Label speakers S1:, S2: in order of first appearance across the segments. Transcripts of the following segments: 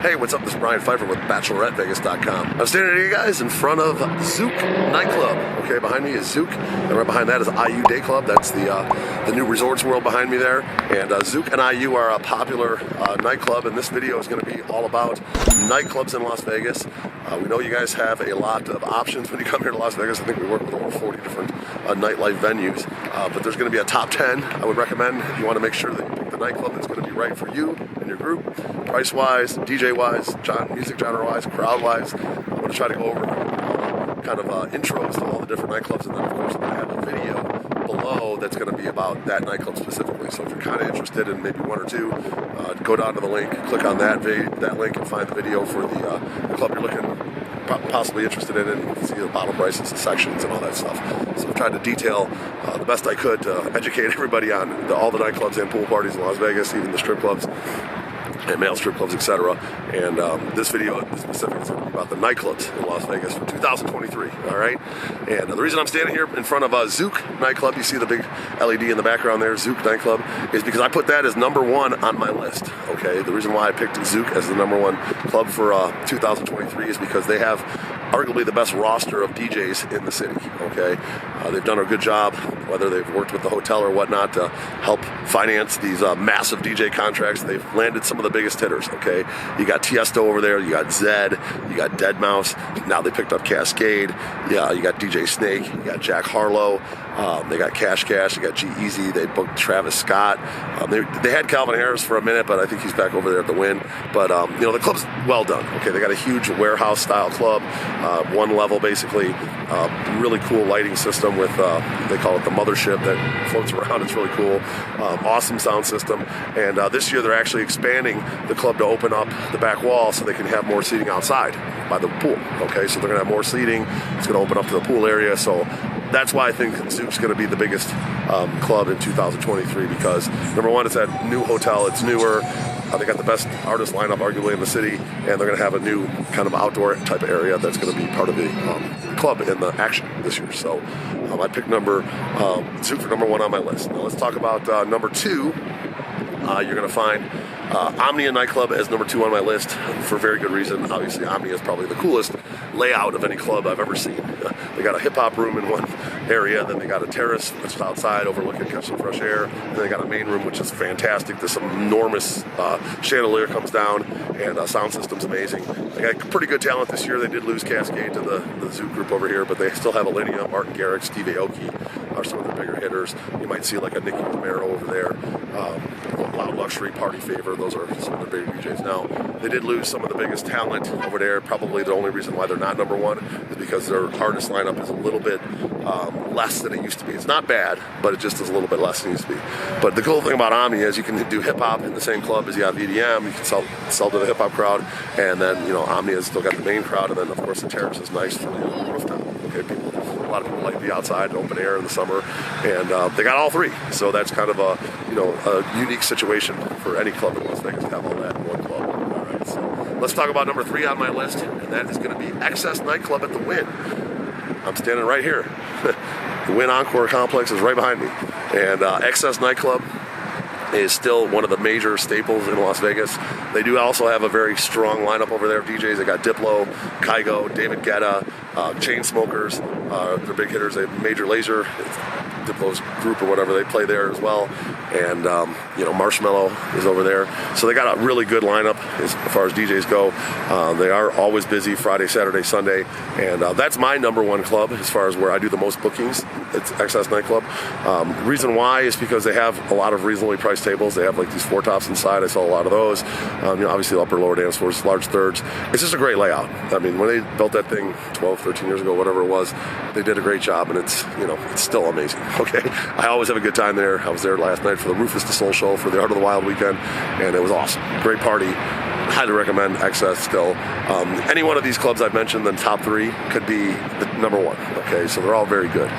S1: Hey, what's up? This is Brian Pfeiffer with BacheloretteVegas.com. I'm standing here, guys, in front of Zouk Nightclub. Okay, behind me is Zouk, and right behind that is IU Day Club. That's the new Resorts World behind me there. And Zouk and IU are a popular nightclub, and this video is going to be all about nightclubs in Las Vegas. We know you guys have a lot of options when you come here to Las Vegas. I think we work with over 40 different nightlife venues, but there's going to be a top 10 I would recommend if you want to make sure that you pick the nightclub that's going to be right for you and your group, price-wise, DJ-wise, music genre-wise, crowd-wise. I'm going to try to go over kind of intros to all the different nightclubs, and then of course I'm going to have a video below that's going to be about that nightclub specifically. So if you're kind of interested in maybe one or two, go down to the link, click on that link, and find the video for the club you're looking possibly interested in, and you can see the bottle prices, the sections, and all that stuff. So I've tried to detail the best I could to educate everybody on all the nightclubs and pool parties in Las Vegas, even the strip clubs and male strip clubs, etc. And this video specifically is going to be about the nightclubs in Las Vegas for 2023, all right? And the reason I'm standing here in front of Zouk Nightclub, you see the big LED in the background there, Zouk Nightclub, is because I put that as #1 on my list, okay? The reason why I picked Zouk as the #1 club for 2023 is because they have arguably the best roster of DJs in the city, okay? They've done a good job, whether they've worked with the hotel or whatnot, to help finance these massive DJ contracts. They've landed some of the biggest hitters, okay? You got Tiësto over there, you got Zedd, you got Deadmau5, now they picked up Kascade, yeah, you got DJ Snake, you got Jack Harlow, they got Cash, they got G-Eazy, they booked Travis Scott, they had Calvin Harris for a minute, but I think he's back over there at the Wynn. But you know, the club's well done, okay? They got a huge warehouse style club, one level basically, really cool lighting system with, they call it the mothership that floats around. It's really cool, awesome sound system. And this year they're actually expanding the club to open up the back wall so they can have more seating outside by the pool, okay? So they're gonna have more seating, it's gonna open up to the pool area. So that's why I think Zouk's going to be the biggest club in 2023, because #1, it's that new hotel, it's newer, they got the best artist lineup arguably in the city, and they're going to have a new kind of outdoor type of area that's going to be part of the club in the action this year. So I picked Zouk for #1 on my list. Now let's talk about #2. You're going to find Omnia Nightclub as #2 on my list for very good reason. Obviously, Omnia is probably the coolest layout of any club I've ever seen. They got a hip-hop room in one area, then they got a terrace, which is outside, overlooking, catch some fresh air, and then they got a main room, which is fantastic. There's some enormous chandelier comes down, and sound system's amazing. They got pretty good talent this year. They did lose Kascade to the Zouk group over here, but they still have Alinea, Martin Garrix, Steve Aoki are some of their bigger hitters. You might see like a Nicky Romero over there, Loud Luxury, Party Favor. Those are some of their bigger DJs. Now, they did lose some of the biggest talent over there. Probably the only reason why they're not #1 is because their artist lineup is a little bit less than it used to be. It's not bad, but it just is a little bit less than it used to be. But the cool thing about Omnia is you can do hip-hop in the same club as you have EDM. You can sell to the hip-hop crowd, and then, you know, Omnia's still got the main crowd, and then, of course, the Terrace is nice for the rooftop. Okay, a lot of people like to be outside, open air in the summer, and they got all three. So that's kind of a unique situation for any club in Las Vegas to have all that in one club. All right, so let's talk about #3 on my list, and that is going to be Excess Nightclub at the Wynn. I'm standing right here. The Wynn Encore Complex is right behind me, and Excess Nightclub is still one of the major staples in Las Vegas. They do also have a very strong lineup over there of DJs. They got Diplo, Kygo, David Guetta, Chainsmokers. They're big hitters. They have Major Lazer, Diplo's group or whatever. They play there as well. And, Marshmello is over there. So they got a really good lineup as far as DJs go. They are always busy Friday, Saturday, Sunday. And that's my #1 club as far as where I do the most bookings. It's Excess Nightclub. Reason why is because they have a lot of reasonably priced tables. They have like these 4 tops inside. I saw a lot of those. Obviously the upper lower dance floors, large thirds. It's just a great layout. I mean, when they built that thing 12, 13 years ago, whatever it was, they did a great job, and it's still amazing. Okay, I always have a good time there. I was there last night for the Rufus the Soul show for the Art of the Wild weekend, and it was awesome. Great party. Highly recommend Excess still. Any one of these clubs I've mentioned, the top 3 could be the #1. Okay, so they're all very good.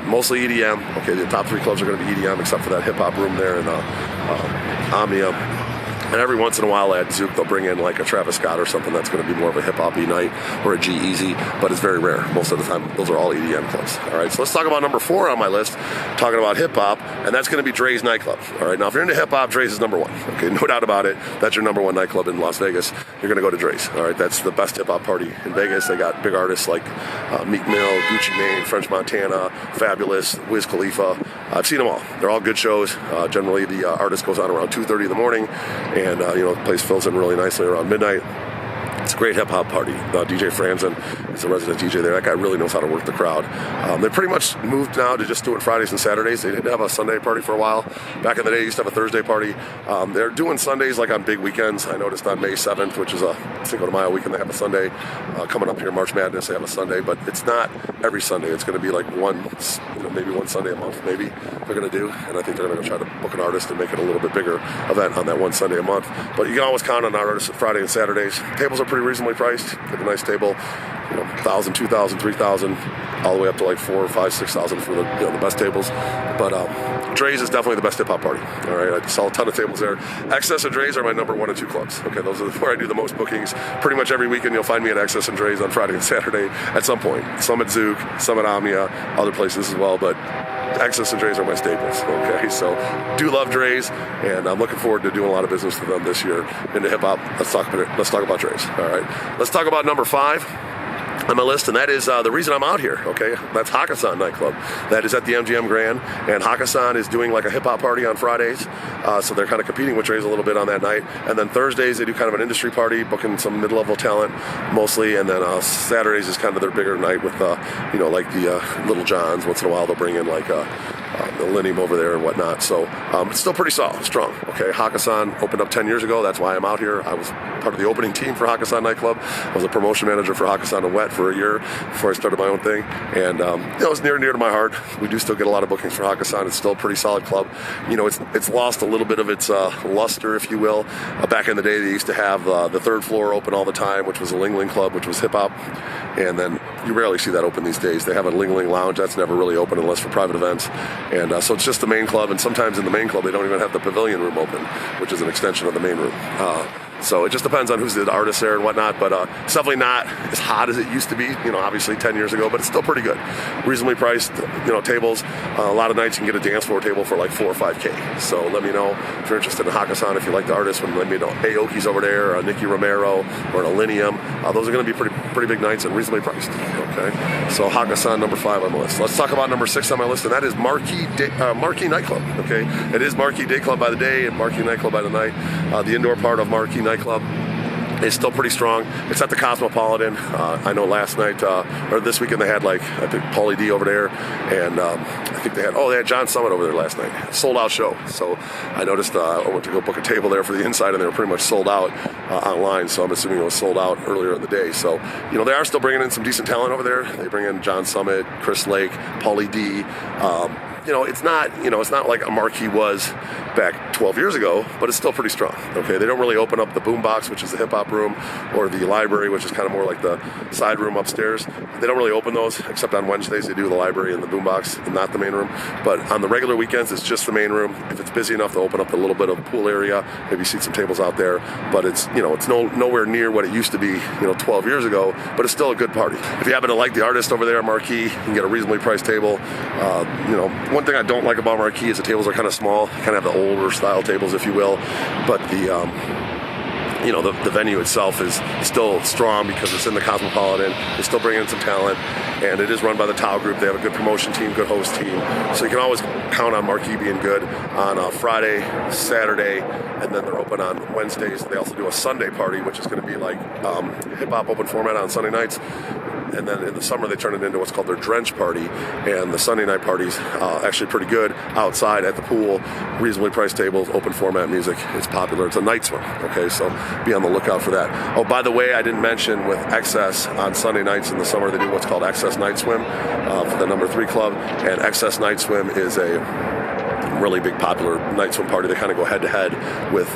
S1: Mostly EDM. Okay, the top 3 clubs are going to be EDM, except for that hip hop room there in Omnia. And every once in a while at Zouk, they'll bring in like a Travis Scott or something that's going to be more of a hip-hop-y night, or a G-Eazy, but it's very rare. Most of the time, those are all EDM clubs. All right, so let's talk about number 4 on my list, talking about hip-hop, and that's going to be Drai's nightclub. All right, now if you're into hip-hop, Drai's is number 1. Okay, no doubt about it. That's your number 1 nightclub in Las Vegas. You're going to go to Drai's. All right, that's the best hip-hop party in Vegas. They got big artists like Meek Mill, Gucci Mane, French Montana, Fabulous, Wiz Khalifa. I've seen them all. They're all good shows. Generally, the artist goes on around 2:30 in the morning, and the place fills in really nicely around midnight. It's a great hip-hop party. DJ Franzen is a resident DJ there. That guy really knows how to work the crowd. They pretty much moved now to just doing Fridays and Saturdays. They didn't have a Sunday party for a while. Back in the day, they used to have a Thursday party. They're doing Sundays like on big weekends. I noticed on May 7th, which is a Cinco de Mayo weekend, they have a Sunday. Coming up here, March Madness, they have a Sunday. But it's not every Sunday. It's going to be like maybe one Sunday a month, maybe they're going to do. And I think they're going to try to book an artist and make it a little bit bigger event on that one Sunday a month. But you can always count on our artists at Friday and Saturdays. Tables are pretty reasonably priced. Get a nice table, $1,000, $2,000, $3,000, all the way up to like $4,000, $5,000, $6,000 for the best tables. But Drai's is definitely the best hip hop party. All right, I saw a ton of tables there. Excess and Drai's are my number 1 and 2 clubs. Okay, those are where I do the most bookings. Pretty much every weekend you'll find me at Excess and Drai's on Friday and Saturday at some point. Some at Zouk, some at Omnia, other places as well. But Excess and Drai's are my staples. Okay, so do love Drai's, and I'm looking forward to doing a lot of business with them this year into hip hop. Let's talk about Drai's. All right, let's talk about number 5 on my list, and that is the reason I'm out here. Okay, that's Hakkasan Nightclub. That is at the MGM Grand, and Hakkasan is doing like a hip hop party on Fridays, so they're kind of competing with Drai's a little bit on that night. And then Thursdays they do kind of an industry party, booking some mid-level talent mostly, and then Saturdays is kind of their bigger night with like the Little Johns. Once in a while they'll bring in like the Millennium over there and whatnot. So it's still pretty strong. Okay, Hakkasan opened up 10 years ago. That's why I'm out here. I was part of the opening team for Hakkasan Nightclub. I was a promotion manager for Hakkasan and Wet for a year before I started my own thing. And it was near and dear to my heart. We do still get a lot of bookings for Hakkasan. It's still a pretty solid club. It's lost a little bit of its luster, if you will. Back in the day, they used to have the third floor open all the time, which was a Ling Ling Club, which was hip hop. And then you rarely see that open these days. They have a Ling Ling Lounge. That's never really open unless for private events. And so it's just the main club, and sometimes in the main club they don't even have the pavilion room open, which is an extension of the main room. So it just depends on who's the artist there and whatnot, but it's definitely not as hot as it used to be, obviously 10 years ago, but it's still pretty good. Reasonably priced, tables. A lot of nights you can get a dance floor table for like $4 or $5K. So let me know if you're interested in Hakkasan, if you like the artist, let me know. Aoki's over there, Nicky Romero, or an Illenium. Those are going to be pretty big nights and reasonably priced. Okay, so Hakkasan, number 5 on my list. Let's talk about number 6 on my list, and that is Marquee Nightclub. Okay, it is Marquee Day Club by the day and Marquee Nightclub by the night. The indoor part of Marquee Nightclub is still pretty strong. It's at the Cosmopolitan. I know last night or this weekend they had I think Pauly D over there, and I think they had John Summit over there last night. Sold out show. So I noticed I went to go book a table there for the inside, and they were pretty much sold out online. So I'm assuming it was sold out earlier in the day. So they are still bringing in some decent talent over there. They bring in John Summit, Chris Lake, Pauly D. It's not like a Marquee was back 12 years ago, but it's still pretty strong. Okay, they don't really open up the boombox, which is the hip hop room, or the library, which is kind of more like the side room upstairs. They don't really open those, except on Wednesdays they do the library and the boombox, and not the main room. But on the regular weekends, it's just the main room. If it's busy enough, they'll open up a little bit of pool area, maybe seat some tables out there. But it's nowhere near what it used to be 12 years ago. But it's still a good party. If you happen to like the artist over there at Marquee, you can get a reasonably priced table. One thing I don't like about Marquee is the tables are kind of small, kind of have the older style tables, if you will, but the venue itself is still strong because it's in the Cosmopolitan. They still bring in some talent, and it is run by the Tao Group. They have a good promotion team, good host team, so you can always count on Marquee being good on Friday, Saturday, and then they're open on Wednesdays. They also do a Sunday party, which is going to be like hip-hop open format on Sunday nights. And then in the summer, they turn it into what's called their Drench Party. And the Sunday night party's actually pretty good outside at the pool. Reasonably priced tables, open format music. It's popular. It's a night swim. Okay, so be on the lookout for that. Oh, by the way, I didn't mention with Excess on Sunday nights in the summer, they do what's called Excess Night Swim for the number 3 club. And Excess Night Swim is a really big popular night swim party. They kind of go head to head with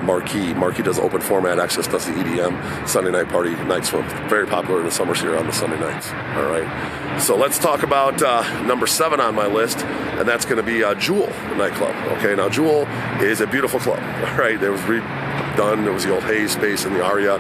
S1: Marquee. Marquee does open format. Access does the EDM Sunday night party, night swim. Very popular in the summers here on the Sunday nights. All right. So let's talk about number 7 on my list, and that's going to be Zouk Nightclub. Okay. Now Zouk is a beautiful club. All right. It was redone. It was the old Hayes space in the Aria.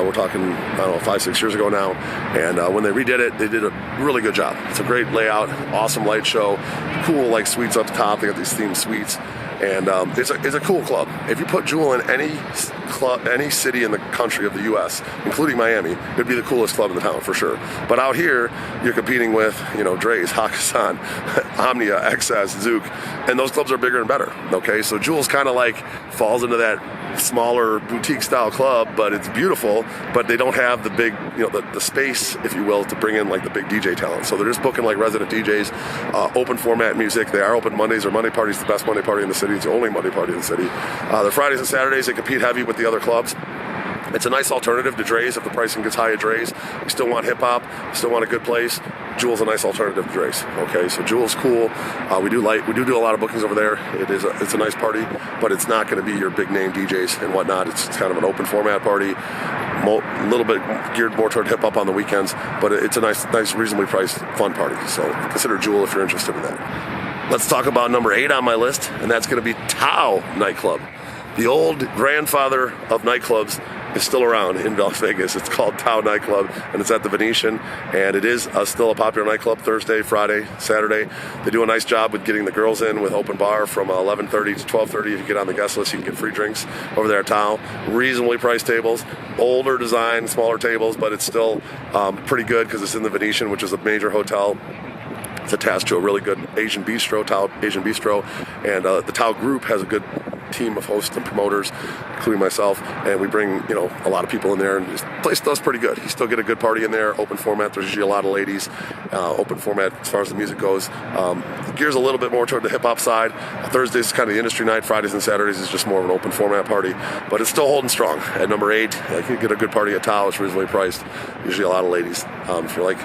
S1: We're talking, I don't know, 5-6 years ago now. And when they redid it, they did a really good job. It's a great layout, awesome light show, cool like suites up top. They got these themed suites. And it's a cool club. If you put Zouk in any city in the country of the U.S., including Miami, it'd be the coolest club in the town for sure. But out here, you're competing with, Drai's, Hakkasan, Omnia, XS, Zouk, and those clubs are bigger and better. Okay, so Zouk's kind of like falls into that smaller boutique style club, but it's beautiful. But they don't have the big, the space, if you will, to bring in like the big DJ talent. So they're just booking like resident DJs, open format music. They are open Mondays. Their Monday party's the best Monday party in the city. It's the only Monday party in the city. Their Fridays and Saturdays, they compete heavy with the other clubs. It's a nice alternative to Drai's if the pricing gets high at Drai's. You still want hip-hop, you still want a good place. Zouk's a nice alternative to Drai's. Okay, so Zouk's cool. We do a lot of bookings over there. It's a nice party, but it's not going to be your big name DJs and whatnot. It's kind of an open format party, a little bit geared more toward hip-hop on the weekends, but it's a nice, reasonably priced, fun party. So consider Zouk if you're interested in that. Let's talk about number 8 on my list, and that's going to be Tao Nightclub. The old grandfather of nightclubs is still around in Las Vegas. It's called Tao Nightclub, and it's at the Venetian, and it is still a popular nightclub Thursday, Friday, Saturday. They do a nice job with getting the girls in with open bar from 11:30 to 12:30. If you get on the guest list, you can get free drinks over there at Tao. Reasonably priced tables, older design, smaller tables, but it's still pretty good because it's in the Venetian, which is a major hotel. It's attached to a really good Asian bistro, Tao Asian Bistro, and the Tao group has a good team of hosts and promoters, including myself, and we bring a lot of people in there, and this place does pretty good. You still get a good party in there, open format. There's usually a lot of ladies, open format as far as the music goes. The gear's a little bit more toward the hip hop side. Thursdays is kind of the industry night. Fridays and Saturdays is just more of an open format party, but it's still holding strong. At number 8, you can get a good party at Tao. It's reasonably priced. Usually a lot of ladies. If you like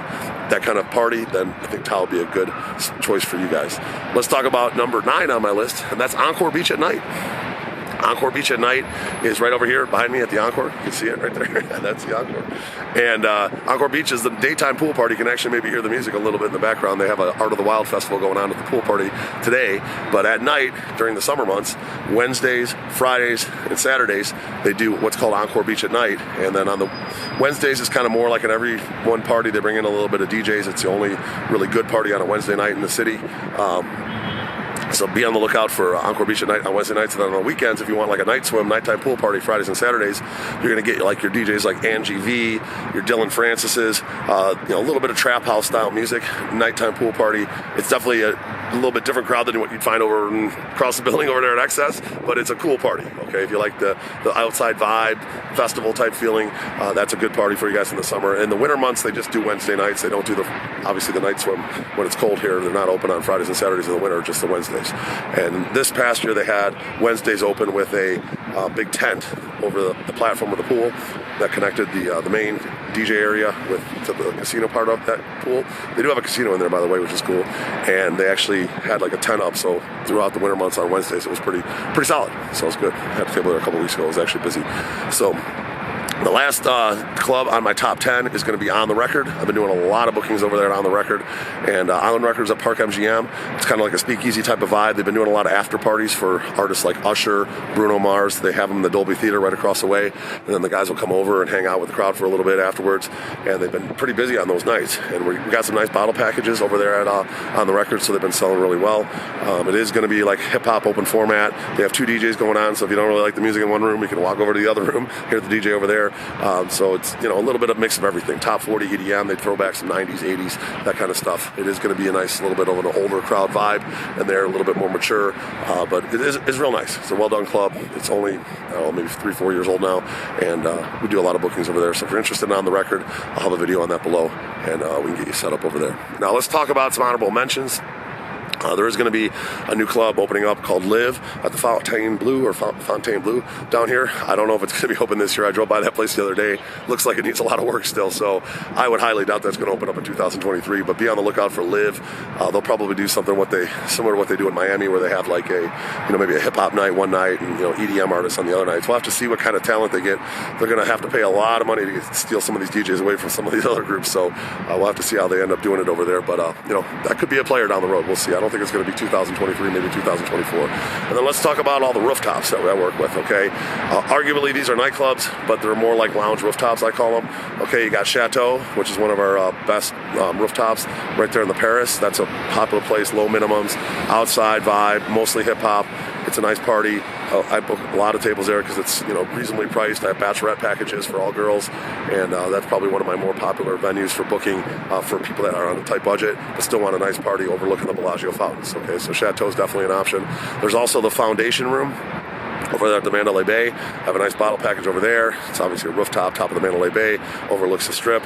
S1: that kind of party, then I think Tao would be a good choice for you guys. Let's talk about number 9 on my list, and that's Encore Beach at Night. Encore Beach at Night is right over here behind me at the Encore. You can see it right there. That's the Encore. And Encore Beach is the daytime pool party. You can actually maybe hear the music a little bit in the background. They have an Art of the Wild festival going on at the pool party today. But at night, during the summer months, Wednesdays, Fridays, and Saturdays, they do what's called Encore Beach at Night. And then on the Wednesdays, it's kind of more like an every one party. They bring in a little bit of DJs. It's the only really good party on a Wednesday night in the city. So be on the lookout for Encore Beach at Night on Wednesday nights, and then on the weekends, if you want like a night swim, nighttime pool party, Fridays and Saturdays, you're going to get like your DJs like Angie V, your Dylan Francis's, a little bit of trap house style music, nighttime pool party. It's definitely a little bit different crowd than what you'd find over across the building over there at XS, but it's a cool party. Okay, if you like the outside vibe, festival type feeling, that's a good party for you guys in the summer. In the winter months, they just do Wednesday nights. They don't do obviously the night swim when it's cold here. They're not open on Fridays and Saturdays in the winter, just the Wednesdays. And this past year they had Wednesdays open with a big tent over the platform of the pool that connected the main DJ area to the casino part of that pool. They do have a casino in there, by the way, which is cool. And they actually had like a tent up, so throughout the winter months on Wednesdays it was pretty solid. So it was good. I had a table there a couple weeks ago. It was actually busy. So the last club on my top 10 is going to be On The Record. I've been doing a lot of bookings over there at On The Record. And On The Record is at Park MGM. It's kind of like a speakeasy type of vibe. They've been doing a lot of after parties for artists like Usher, Bruno Mars. They have them in the Dolby Theater right across the way. And then the guys will come over and hang out with the crowd for a little bit afterwards. And they've been pretty busy on those nights. And we got some nice bottle packages over there at On The Record, so they've been selling really well. It is going to be like hip-hop open format. They have 2 DJs going on, so if you don't really like the music in one room, you can walk over to the other room, hear the DJ over there. So it's a little bit of mix of everything. Top 40 EDM, they throw back some 90s, 80s, that kind of stuff. It is going to be a nice little bit of an older crowd vibe, and they're a little bit more mature, but it's real nice. It's a well-done club. It's only maybe 3-4 years old now, and we do a lot of bookings over there. So if you're interested in On The Record, I'll have a video on that below, and we can get you set up over there. Now let's talk about some honorable mentions. There is going to be a new club opening up called Live at the Fontainebleau down here. I don't know if it's going to be open this year. I drove by that place the other day. Looks like it needs a lot of work still, so I would highly doubt that's going to open up in 2023. But be on the lookout for Live. They'll probably do something similar to what they do in Miami, where they have like maybe a hip hop night one night and EDM artists on the other nights. We'll have to see what kind of talent they get. They're going to have to pay a lot of money to steal some of these DJs away from some of these other groups. So we'll have to see how they end up doing it over there. But that could be a player down the road. We'll see. I don't think it's going to be 2023, maybe 2024. And then let's talk about all the rooftops that I work with, okay? Arguably, these are nightclubs, but they're more like lounge rooftops, I call them. Okay, you got Chateau, which is one of our best rooftops right there in the Terrace. That's a popular place, low minimums, outside vibe, mostly hip-hop. It's a nice party. I book a lot of tables there because it's reasonably priced. I have Bachelorette packages for all girls, and that's probably one of my more popular venues for booking for people that are on a tight budget but still want a nice party overlooking the Bellagio fountains. Okay, so Chateau is definitely an option. There's also the Foundation Room over there at the Mandalay Bay. I have a nice bottle package over there. It's obviously a rooftop, top of the Mandalay Bay, overlooks the strip.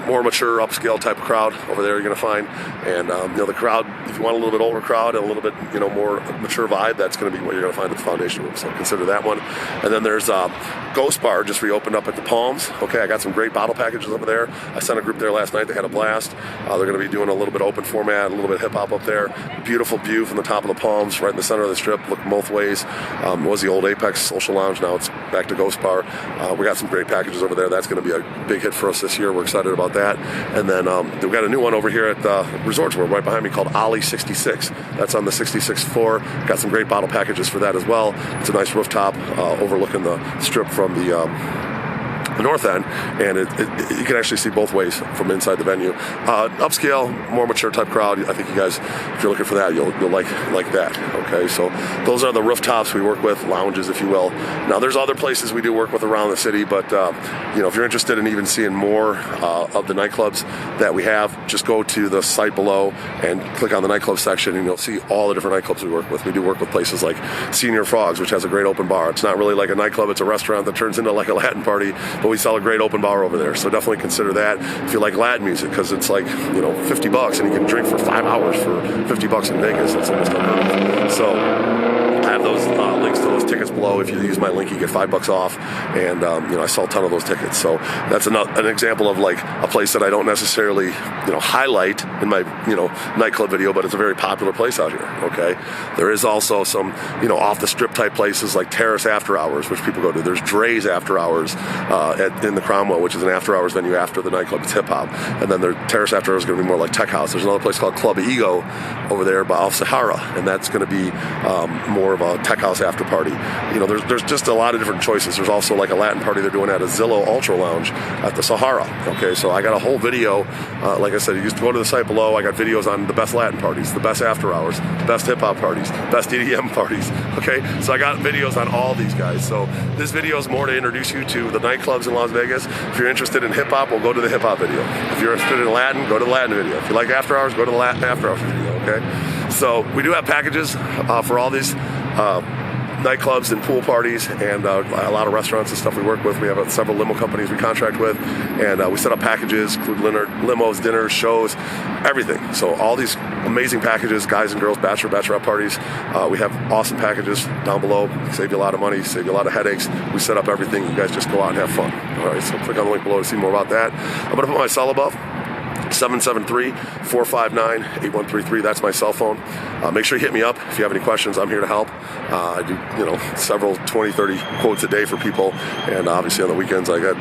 S1: More mature, upscale type of crowd over there you're going to find. And the crowd, if you want a little bit older crowd and a little bit more mature vibe, that's going to be what you're going to find at the Foundation Room. So consider that one. And then there's Ghost Bar, just reopened up at the Palms. Okay, I got some great bottle packages over there. I sent a group there last night. They had a blast. They're going to be doing a little bit open format, a little bit hip hop up there. Beautiful view from the top of the Palms, right in the center of the strip. Look both ways. Was the old Apex Social Lounge. Now it's back to Ghost Bar. We got some great packages over there. That's going to be a big hit for us this year. We're excited about that. And then we've got a new one over here at the Resorts World right behind me called Ollie 66. That's on the 66th floor. Got some great bottle packages for that as well. It's a nice rooftop overlooking the strip from the north end, and you can actually see both ways from inside the venue. Upscale, more mature type crowd. I think you guys, if you're looking for that, you'll like that. Okay, so those are the rooftops we work with, lounges, if you will. Now, there's other places we do work with around the city, but if you're interested in even seeing more of the nightclubs that we have, just go to the site below and click on the nightclub section, and you'll see all the different nightclubs we work with. We do work with places like Senior Frogs, which has a great open bar. It's not really like a nightclub; it's a restaurant that turns into like a Latin party. But we sell a great open bar over there, so definitely consider that if you like Latin music, because it's like $50 and you can drink for 5 hours for $50 in Vegas. It's almost unheard of. So I have those links to those tickets below. If you use my link, you get $5 off, and I sell a ton of those tickets. So that's an example of like a place that I don't necessarily highlight in my nightclub video, but it's a very popular place out here. Okay, there is also some off the strip type places like Terrace After Hours, which people go to. There's Drai's After Hours in the Cromwell, which is an after hours venue after the nightclub. It's hip hop, and then the Terrace After Hours is going to be more like tech house. There's another place called Club Ego over there off Sahara, and that's going to be more of a tech house after party. There's just a lot of different choices. There's also like a Latin party they're doing at a Zillow Ultra Lounge at the Sahara. Okay, so I got a whole video. Like I said, you just go to the site below. I got videos on the best Latin parties, the best after hours, the best hip hop parties, best EDM parties. Okay, so I got videos on all these guys. So this video is more to introduce you to the nightclubs in Las Vegas. If you're interested in hip hop, we'll go to the hip hop video. If you're interested in Latin, go to the Latin video. If you like after hours, go to the Latin after hours video. Okay, so we do have packages for all these nightclubs and pool parties, and a lot of restaurants and stuff we work with. We have several limo companies we contract with, and we set up packages, include limos, dinners, shows, everything. So all these amazing packages, guys and girls, bachelorette parties. We have awesome packages down below. Save you a lot of money, save you a lot of headaches. We set up everything. You guys just go out and have fun. All right, so click on the link below to see more about that. I'm going to put my cell above. 773-459-8133. That's my cell phone. Make sure you hit me up if you have any questions. I'm here to help. I do, several 20, 30 quotes a day for people. And obviously on the weekends, I got,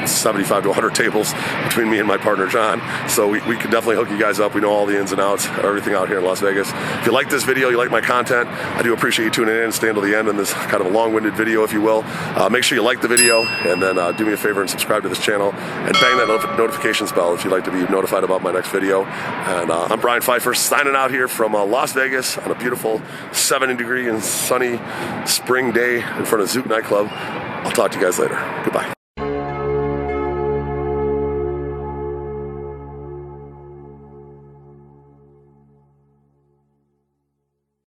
S1: 75 to 100 tables between me and my partner, John. So we can definitely hook you guys up. We know all the ins and outs, everything out here in Las Vegas. If you like this video, you like my content, I do appreciate you tuning in and staying till the end in this kind of a long-winded video, if you will. Make sure you like the video, and then do me a favor and subscribe to this channel, and bang that notifications bell if you'd like to be notified about my next video. And I'm Brian Pfeiffer, signing out here from Las Vegas on a beautiful 70-degree and sunny spring day in front of Zouk Nightclub. I'll talk to you guys later. Goodbye.